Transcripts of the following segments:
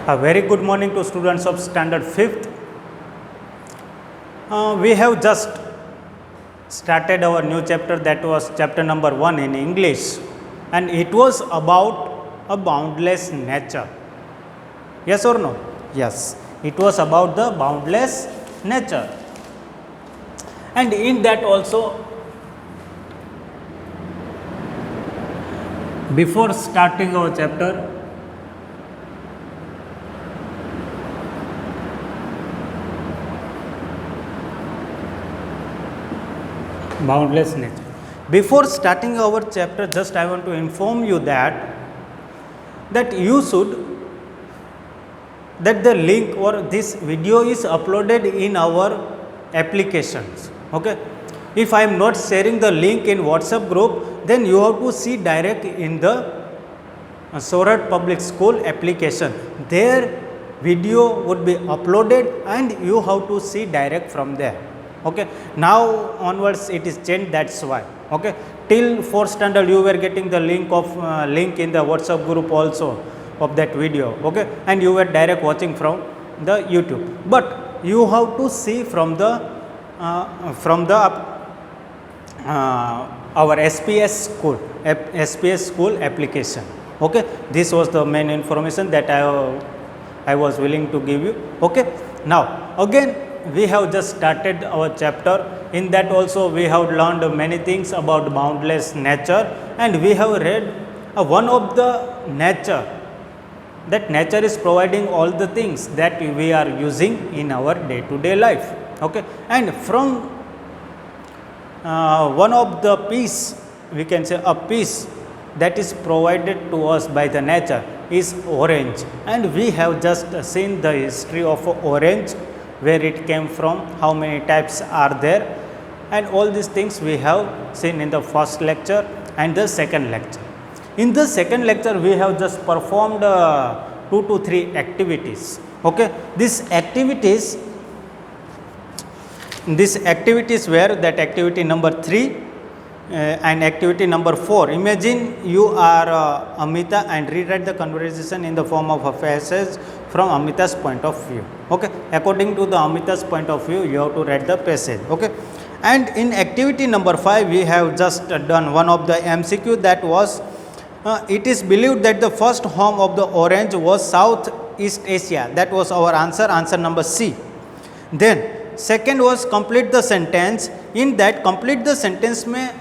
A very good morning to students of standard 5th. We have just started our new chapter, that was chapter number 1 in English, and it was about a boundless nature. Yes or no? Yes, it was about the boundless nature. And in that also, before starting our chapter, boundless nature. Before starting our chapter, just I want to inform you that you should, that the link or this video is uploaded in our applications. Okay, if I am not sharing the link in WhatsApp group, then you have to see direct in the Sorat Public School application. There video would be uploaded and you have to see direct from there. Okay, now onwards it is changed, that's why. Okay, till 4th standard you were getting the link in the WhatsApp group also of that video. Okay, and you were direct watching from the YouTube, but you have to see from the our SPS school application. Okay, this was the main information that I was willing to give you. Okay, now again we have just started our chapter. In that also we have learned many things about boundless nature, and we have read one of the nature, that nature is providing all the things that we are using in our day to day life. Okay, and from one of the piece, we can say a piece that is provided to us by the nature is orange, and we have just seen the history of orange, where it came from, how many types are there, and all these things we have seen in the first lecture and the second lecture. In the second lecture we have just performed 2 to 3 activities. Okay, these activities were that activity number 3 and activity number 4. Imagine you are Amita and rewrite the conversation in the form of a passage from Amita's point of view. Okay, according to the Amita's point of view you have to write the passage. Okay, and in activity number 5 we have just done one of the MCQ, that was it is believed that the first home of the orange was Southeast Asia. That was our answer number C. Then second was complete the sentence. In that complete the sentence में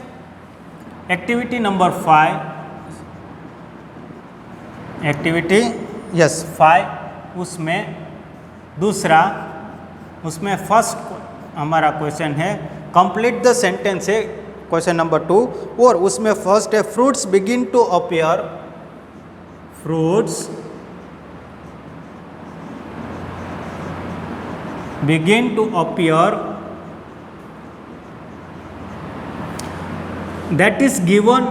activity number 5 उसमें दूसरा, उसमें first हमारा question है complete the sentence है, question number 2, और उसमें first है fruits begin to appear, fruits begin to appear, that is given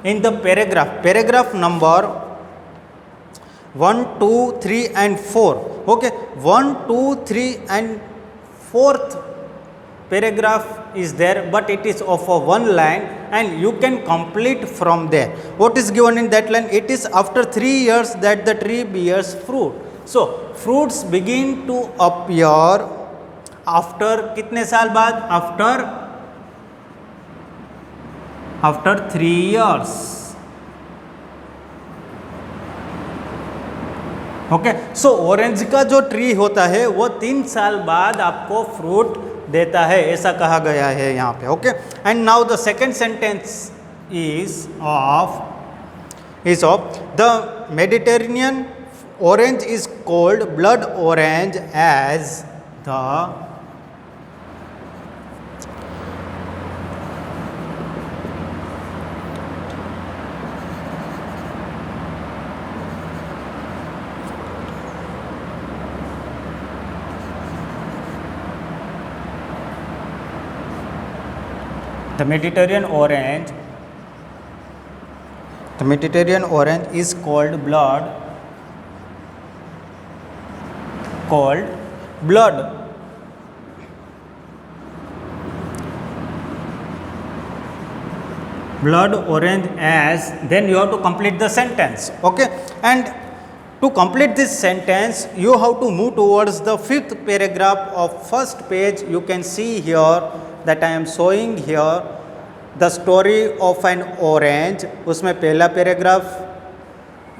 in the paragraph number 1, 2, 3 and 4. Okay, 1, 2, 3 and 4th paragraph is there, but it is of a one line and you can complete from there. What is given in that line? It is after 3 years that the tree bears fruit. So fruits begin to appear after कितने साल बाद? after 3 years. Okay, सो orange का जो tree होता है वो 3 साल बाद आपको फ्रूट देता है, ऐसा कहा गया है यहाँ पे. Okay, and now the second sentence is of the Mediterranean orange is called blood orange as the Mediterranean orange is called blood orange as, then you have to complete the sentence. Okay, and To complete this sentence, you have to move towards the fifth paragraph of first page. You can see here that I am showing here the story of an orange. उसमें पहला paragraph,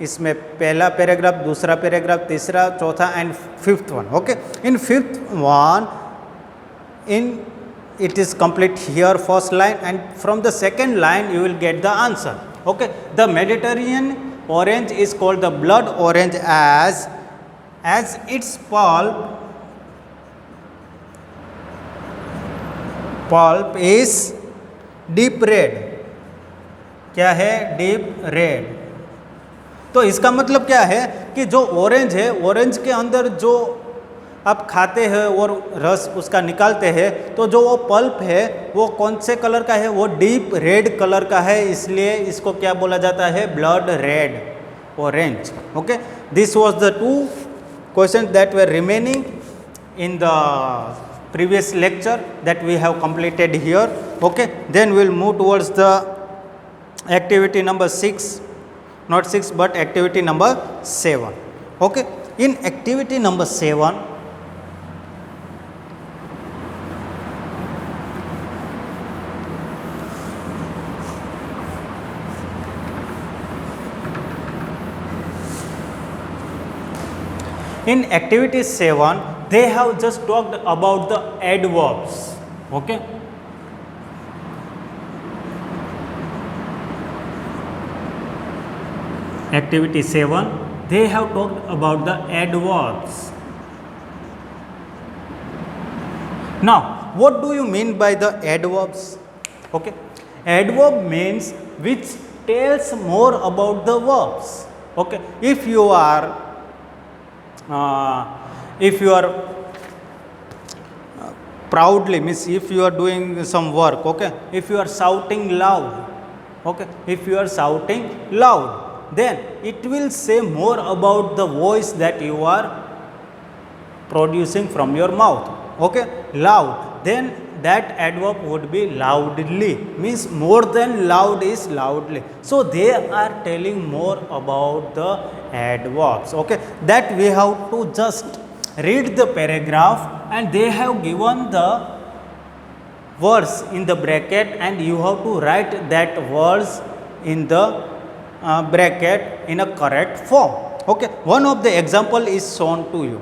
इसमें पहला paragraph, दूसरा paragraph, तीसरा, चौथा and fifth one. Okay, in fifth one it is complete here first line, and from the second line you will get the answer. Okay, the Mediterranean orange is called the blood orange as its pulp is deep red. क्या है? Deep red. तो इसका मतलब क्या है कि जो orange है, ऑरेंज के अंदर जो आप खाते हैं और रस उसका निकालते हैं, तो जो वो पल्प है वो कौन से कलर का है? वो डीप रेड कलर का है, इसलिए इसको क्या बोला जाता है? Blood red orange. Okay, this was the 2 questions that were remaining in the previous lecture that we have completed here. Okay, then we will move towards the activity number 6, not 6 but activity number 7. Okay, in activity number 7, in activity 7 they have just talked about the adverbs. Okay, activity 7 they have talked about the adverbs. Now what do you mean by the adverbs? Okay, adverb means which tells more about the verbs. Okay, if you are proudly, means if you are doing some work, okay, if you are shouting loud, okay, if you are shouting loud, then it will say more about the voice that you are producing from your mouth. Okay, loud, then that adverb would be loudly, means more than loud is loudly. So they are telling more about the adverbs. Okay, that we have to just read the paragraph and they have given the words in the bracket and you have to write that words in the bracket in a correct form. Okay, one of the example is shown to you.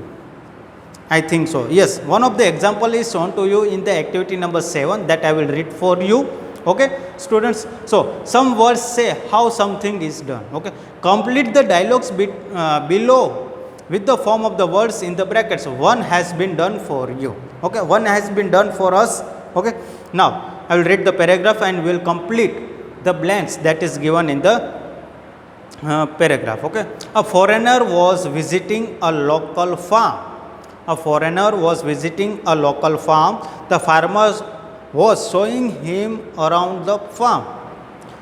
I think so. Yes, one of the example is shown to you in the activity number 7 that I will read for you. Okay, students. So some words say how something is done. Okay, complete the dialogues below with the form of the words in the brackets. One has been done for you. Okay, one has been done for us. Okay, now I will read the paragraph and we will complete the blanks that is given in the paragraph. Okay, a foreigner was visiting a local farm. A foreigner was visiting a local farm. The farmer was showing him around the farm.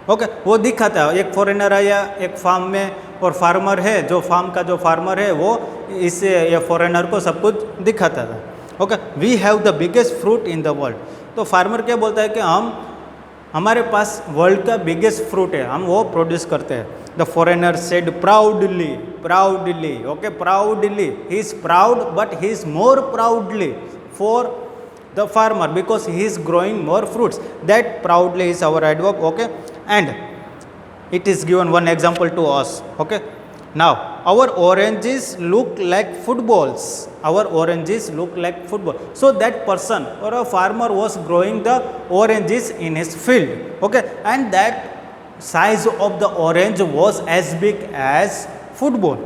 Okay, वो दिखाता है, एक foreigner आया एक farm में और farmer है, जो फार्म का जो फार्मर है वो इस ये फॉरेनर को सब कुछ दिखाता था. Okay, we have the biggest fruit in the world. तो फार्मर क्या बोलता है कि हमारे पास वर्ल्ड का बिगेस्ट फ्रूट है, हम वो प्रोड्यूस करते हैं. The foreigner said proudly. Okay, proudly, he is proud but he is more proudly for the farmer because he is growing more fruits. That proudly is our adverb. Okay, and it is given one example to us. Okay, now our oranges look like footballs. Our oranges look like football. So that person or a farmer was growing the oranges in his field. Okay, and that size of the orange was as big as football,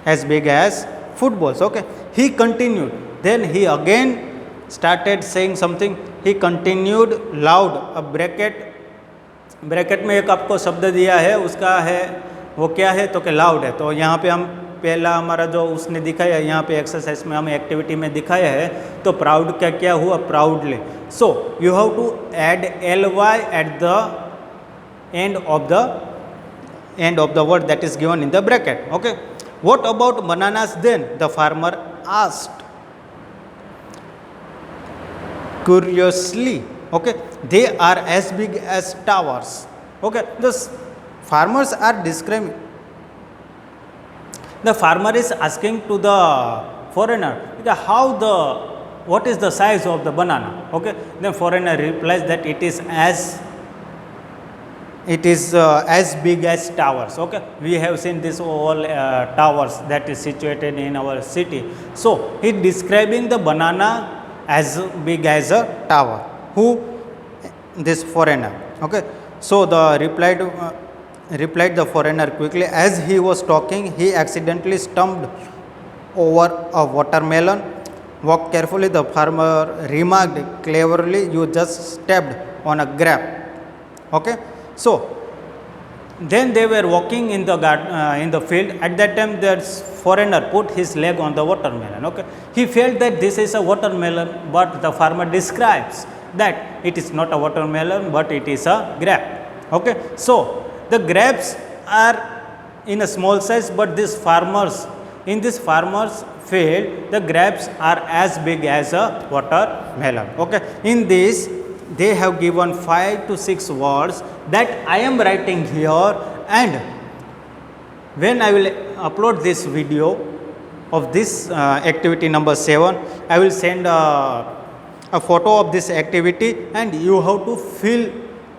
as big as footballs. Okay, he continued, then he again started saying something. He continued loud. अब bracket में एक आपको शब्द दिया है, उसका है वो क्या है तो कि लाउड है. तो यहाँ पे हम पहला हमारा जो उसने दिखाया यहाँ पे एक्सरसाइज में हमें एक्टिविटी में दिखाया है, तो प्राउड का क्या हुआ? Proudly. So you have to add ly at the end of the word that is given in the bracket. Okay, what about bananas then? The farmer asked curiously. Okay, they are as big as towers. Okay, the farmers are describing The farmer is asking to the foreigner, what is the size of the banana? Okay, then foreigner replies that it is as big as towers. Okay, we have seen this all towers that is situated in our city. So he describing the banana as big as a tower. Who? This foreigner. Okay, so the replied the foreigner quickly. As he was talking, he accidentally stumped over a watermelon. Walk carefully, the farmer remarked cleverly. You just stepped on a grape. Okay, so then they were walking in the field. At that time, the foreigner put his leg on the watermelon. Okay, he felt that this is a watermelon, but the farmer describes that it is not a watermelon, but it is a grape. Okay, so the grapes are in a small size, but in this farmer's field, the grapes are as big as a watermelon. Okay, in this they have given 5 to 6 words that I am writing here, and when I will upload this video of this activity number 7, I will send a photo of this activity, and you have to fill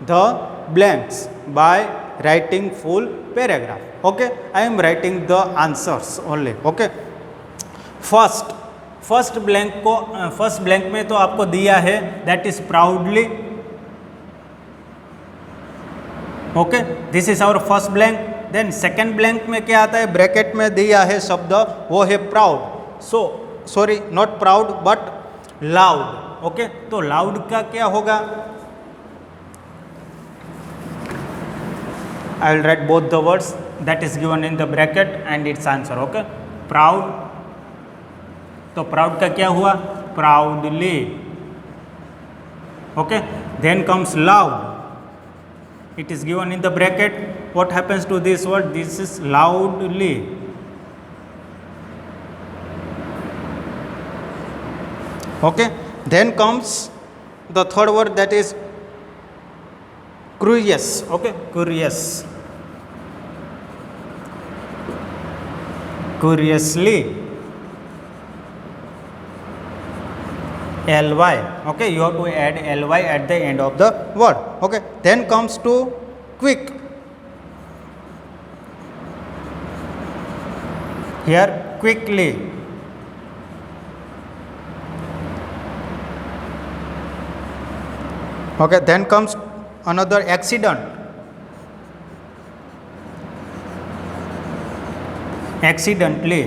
the blanks by writing full paragraph. Okay, I am writing the answers only. Okay, first blank में तो आपको दिया है that is proudly. Okay, this is our first blank. Then second blank में क्या आता है, bracket में दिया है शब्द, वो है proud. So sorry, not proud but loud. Okay, तो लाउड का क्या होगा, I will write both the words that is given in the bracket and its answer. Okay, proud, तो proud का क्या हुआ, proudly. Okay, then comes loud. It is given in the bracket. What happens to this word? This is loudly. Okay, then comes the third word, that is curious. Okay, curious, curiously, ly. Okay, you have to add ly at the end of the word. Okay, then comes to quick. Here quickly. Okay, then comes another accident. Accidentally.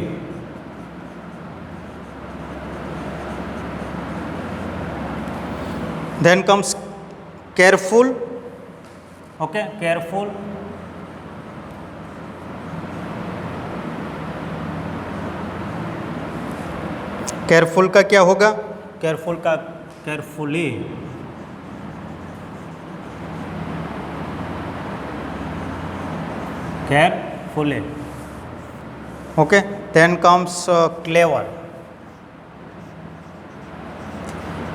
Then comes careful. Okay, careful. Careful का क्या होगा, careful का carefully. Carefully. Okay, then comes clever.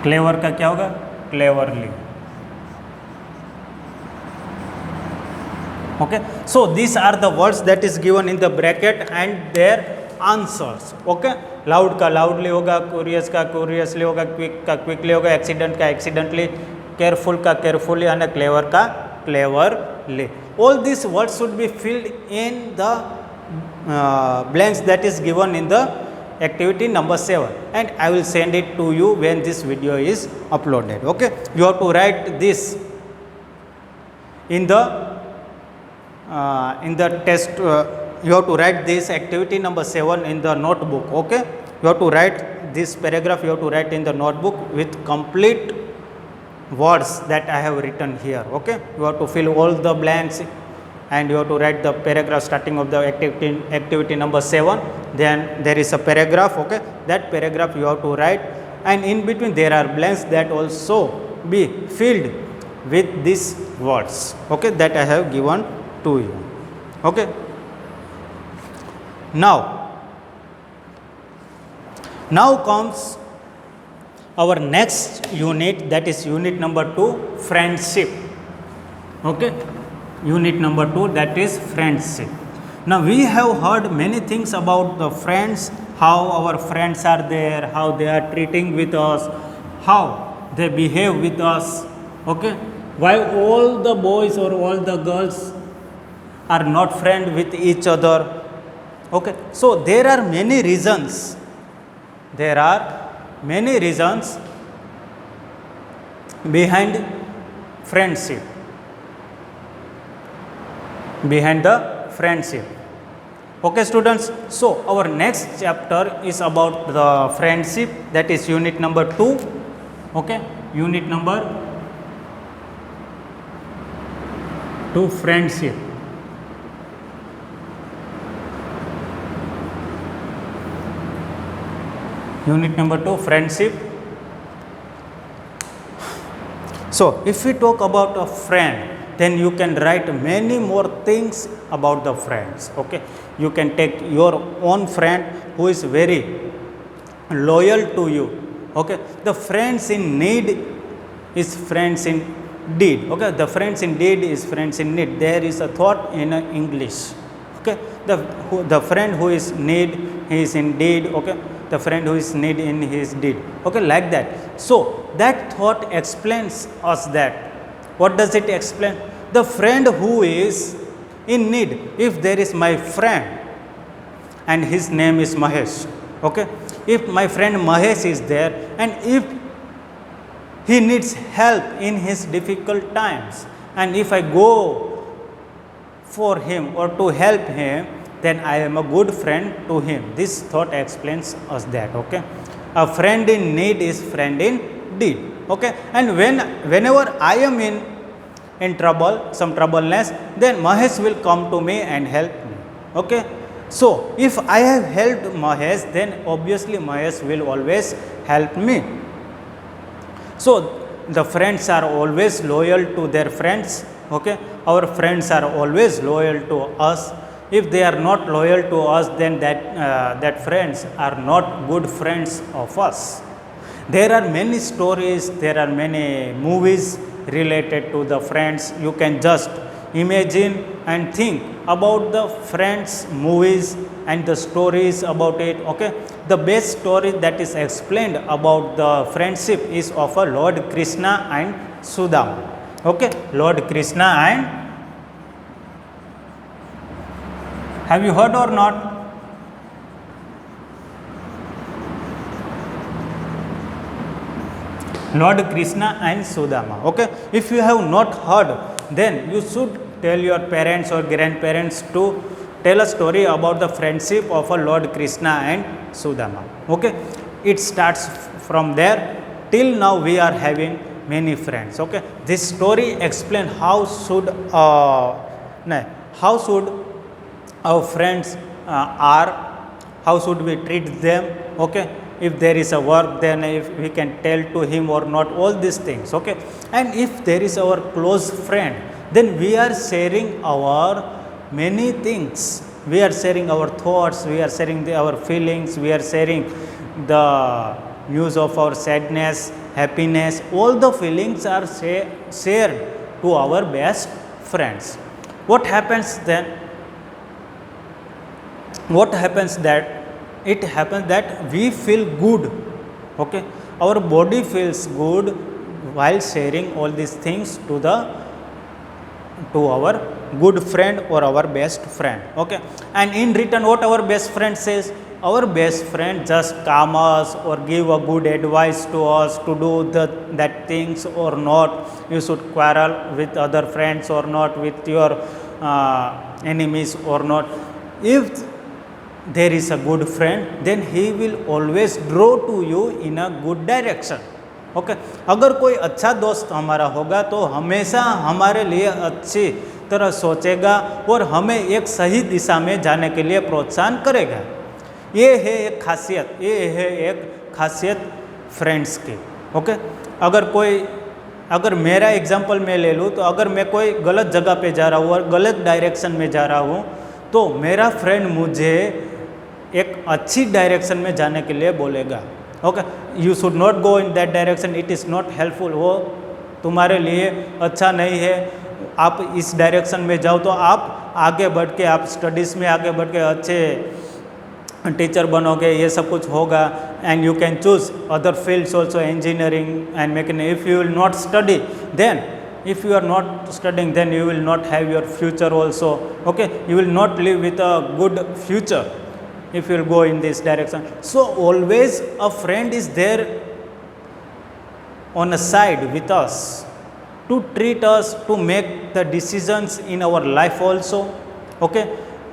Clever का क्या होगा, cleverly. Okay, so these are the words that is given in the bracket and their answers. Okay, loud का loudly होगा, curious का curiously होगा, quick का quickly होगा, accident का accidentally, careful का carefully and clever का cleverly. All these words should be filled in the blanks that is given in the activity number 7, and I will send it to you when this video is uploaded. Okay, you have to write this in the test. You have to write this activity number 7 in the notebook. Okay, you have to write this paragraph, you have to write in the notebook with complete words that I have written here. Okay, you have to fill all the blanks, and you have to write the paragraph starting of the activity number 7. Then there is a paragraph. Okay, that paragraph you have to write, and in between there are blanks that also be filled with these words. Okay, that I have given to you. Okay, now comes our next unit, that is unit number 2, friendship. Okay, unit number 2, that is friendship. Now we have heard many things about the friends, how our friends are there, how they are treating with us, how they behave with us. Okay, why all the boys or all the girls are not friend with each other. Okay, so there are many reasons. There are many reasons behind friendship. Behind the friendship. Okay, students. So our next chapter is about the friendship. That is unit number 2. Okay, unit number 2, friendship. Unit number 2, friendship. So if we talk about a friend, then you can write many more things about the friends. Okay, you can take your own friend who is very loyal to you. Okay, the friends in need is friends in deed. Okay, the friends in deed is friends in need. There is a thought in English. Okay, the friend who is need, he is in deed. Okay, the friend who is need in his deed. Okay, like that. So that thought explains us that. What does it explain? The friend who is in need. If there is my friend and his name is Mahesh. Okay, if my friend Mahesh is there and if he needs help in his difficult times, and if I go for him or to help him, then I am a good friend to him. This thought explains us that. Okay, a friend in need is friend in deed. Okay, and whenever I am in trouble, some troubleness, then Mahesh will come to me and help me. Okay, so if I have helped Mahesh, then obviously Mahesh will always help me. So the friends are always loyal to their friends. Okay, our friends are always loyal to us. If they are not loyal to us, then that friends are not good friends of us. There are many stories, there are many movies related to the friends. You can just imagine and think about the friends movies and the stories about it. Okay, the best story that is explained about the friendship is of a Lord Krishna and Sudama. Okay, Lord Krishna and, have you heard or not? Lord Krishna and Sudama. Okay, if you have not heard, then you should tell your parents or grandparents to tell a story about the friendship of a Lord Krishna and Sudama. Okay, it starts from there. Till now we are having many friends. Okay, this story explain how should our friends how should we treat them. Okay, if there is a work, then if we can tell to him or not, all these things. Okay, and if there is our close friend, then we are sharing our many things. We are sharing our thoughts, we are sharing our feelings, we are sharing the news of our sadness, happiness. All the feelings are shared to our best friends. What happens then? What happens that it happens that we feel good. Okay, our body feels good while sharing all these things to our good friend or our best friend. Okay, and in return what our best friend says? Our best friend just calm us or give a good advice to us to do that things or not. You should quarrel with other friends or not, with your enemies or not. If there is a good friend, then he will always draw to you in a good direction. Okay, अगर कोई अच्छा दोस्त हमारा होगा तो हमेशा हमारे लिए अच्छी तरह सोचेगा और हमें एक सही दिशा में जाने के लिए प्रोत्साहन करेगा. ये है एक खासियत, ये है एक खासियत फ्रेंड्स की. ओके, अगर मेरा एग्जांपल मैं ले लूँ तो अगर मैं कोई गलत जगह पे जा रहा हूँ और गलत डायरेक्शन में जा रहा हूँ तो मेरा फ्रेंड मुझे एक अच्छी डायरेक्शन में जाने के लिए बोलेगा. Okay, you should not go in that direction, it is not helpful, वो तुम्हारे लिए अच्छा नहीं है, आप इस डायरेक्शन में जाओ तो आप आगे बढ़ के आप स्टडीज़ में आगे बढ़ के अच्छे टीचर बनोगे, ये सब कुछ होगा. And you can choose other fields also, engineering and mechanical. If you will not study, then if you are not studying, then you will not have your future also. Okay, you will not live with a good future if you will go in this direction. So always a friend is there on a side with us to treat us, to make the decisions in our life also. Okay,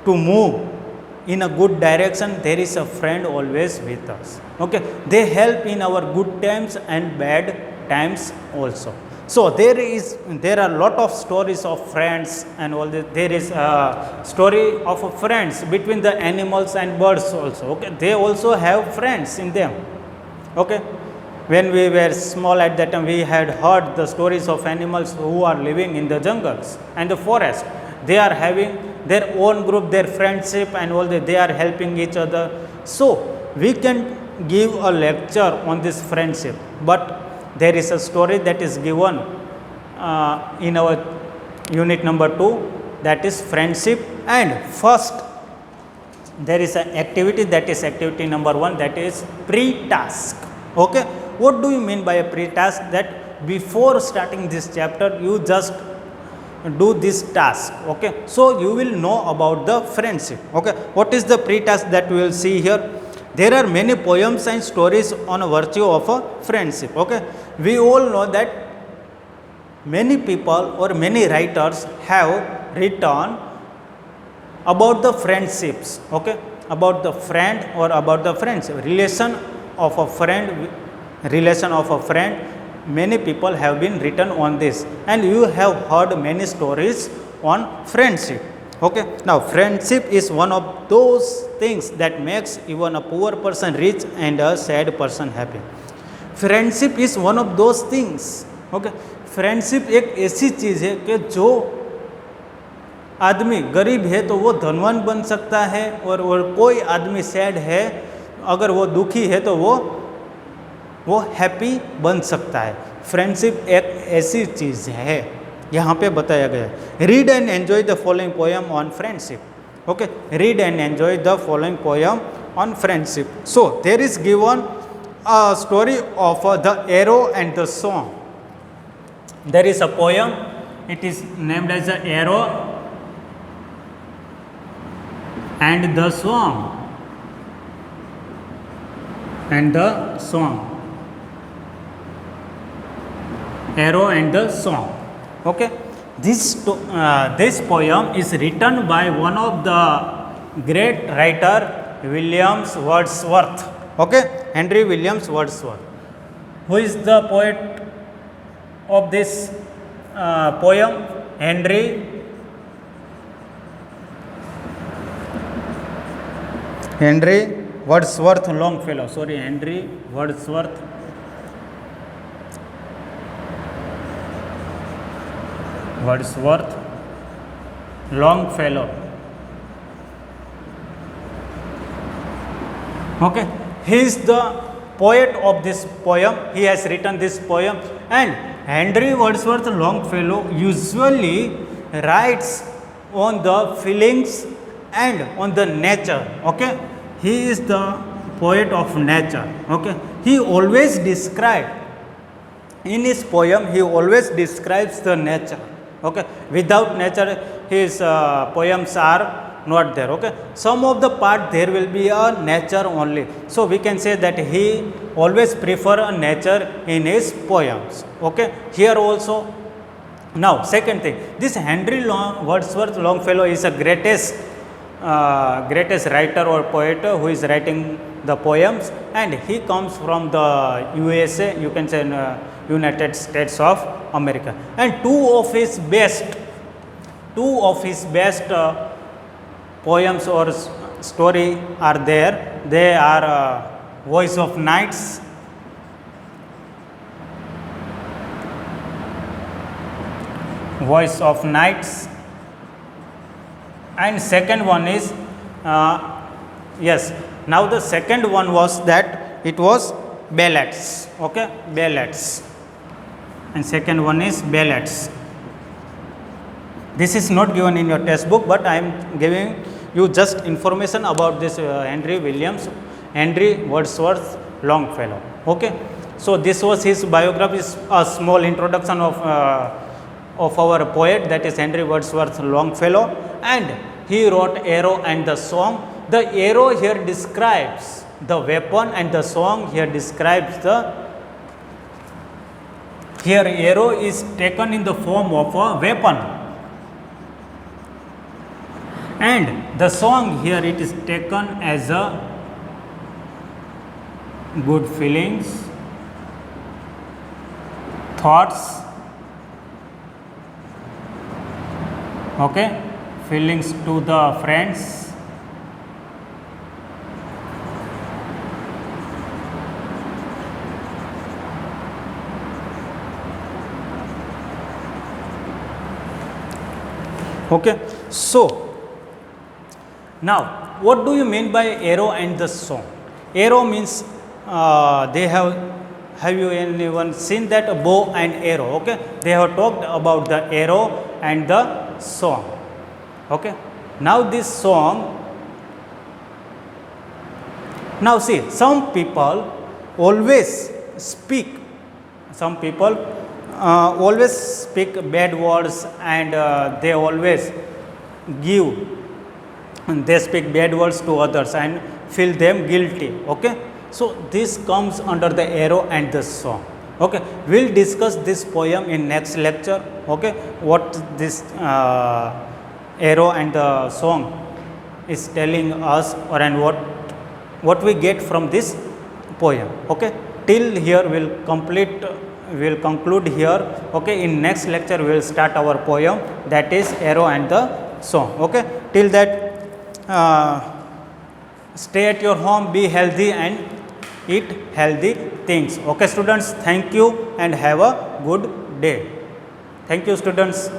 to move in a good direction, there is a friend always with us. Okay, they help in our good times and bad times also. So there are lot of stories of friends and all this. There is a story of friends between the animals and birds also. Okay, they also have friends in them. Okay, when we were small at that time, we had heard the stories of animals who are living in the jungles and the forest. They are having their own group, their friendship and all that. They are helping each other. So we can give a lecture on this friendship, but there is a story that is given in our unit number 2, that is friendship. And first there is an activity, that is activity number 1, that is pre-task. Okay, what do you mean by a pre-task? That before starting this chapter you just do this task. Okay, so you will know about the friendship. Okay, what is the pre-task that we will see here? There are many poems and stories on a virtue of a friendship. Okay, we all know that many people or many writers have written about the friendships. Okay, about the friend or about the friendship, relation of a friend, relation of a friend. Many people have been written on this, and you have heard many stories on friendship. Okay, now friendship is one of those things that makes even a poor person rich and a sad person happy. Friendship is one of those things. Okay, friendship एक ऐसी चीज़ है कि जो आदमी गरीब है तो वो धनवान बन सकता है, और कोई आदमी सैड है, अगर वो दुखी है तो वो हैप्पी बन सकता है. फ्रेंडशिप एक ऐसी चीज़ है, यहाँ पे बताया गया है. Read and enjoy the following poem on friendship. Okay, read and enjoy the following poem on friendship. So there is given a story of the arrow and the song. There is a poem, it is named as the Arrow and the Song. And the song. Arrow and the Song. Okay, this poem is written by one of the great writer, William Wordsworth. Okay, Henry Williams Wordsworth. Who is the poet of this poem? Henry Wordsworth Longfellow. Sorry, Henry Wordsworth Longfellow. Okay, he is the poet of this poem. He has written this poem, and Henry Wordsworth Longfellow usually writes on the feelings and on the nature. Okay, he is the poet of nature. Okay, he always describes in his poem, he always describes the nature. Okay, without nature his poems are not there. Okay, some of the part there will be a nature only, so we can say that he always prefer a nature in his poems. Okay, here also. Now second thing, this Henry Wordsworth Longfellow is a greatest writer or poet who is writing the poems, and he comes from the USA, you can say United States of America. And two of his best poems or story are there. They are Voice of Nights and second one is yes, now the second one was that it was ballads. Okay, ballads, and second one is ballads. This is not given in your textbook, but I am giving you just information about this Henry Wordsworth Longfellow. Okay, so this was his biography, a small introduction of our poet, that is Henry Wordsworth Longfellow, and he wrote Arrow and the Song. The arrow here describes the weapon, and the song here describes the. Here arrow is taken in the form of a weapon, and the song here it is taken as a good feelings, thoughts, okay, feelings to the friends, okay. So now what do you mean by arrow and the song? Arrow means they have you anyone seen that a bow and arrow? Okay, they have talked about the arrow and the song. Okay, now this song, now see, some people always speak bad words, and they speak bad words to others and feel them guilty. Okay, so this comes under the arrow and the song. Okay, we'll discuss this poem in next lecture. Okay, what this arrow and the song is telling us, or and what we get from this poem. Okay, till here we'll conclude here. Okay, in next lecture we will start our poem, that is arrow and the song. Okay, till that stay at your home, be healthy and eat healthy things. Okay students, thank you and have a good day. Thank you students.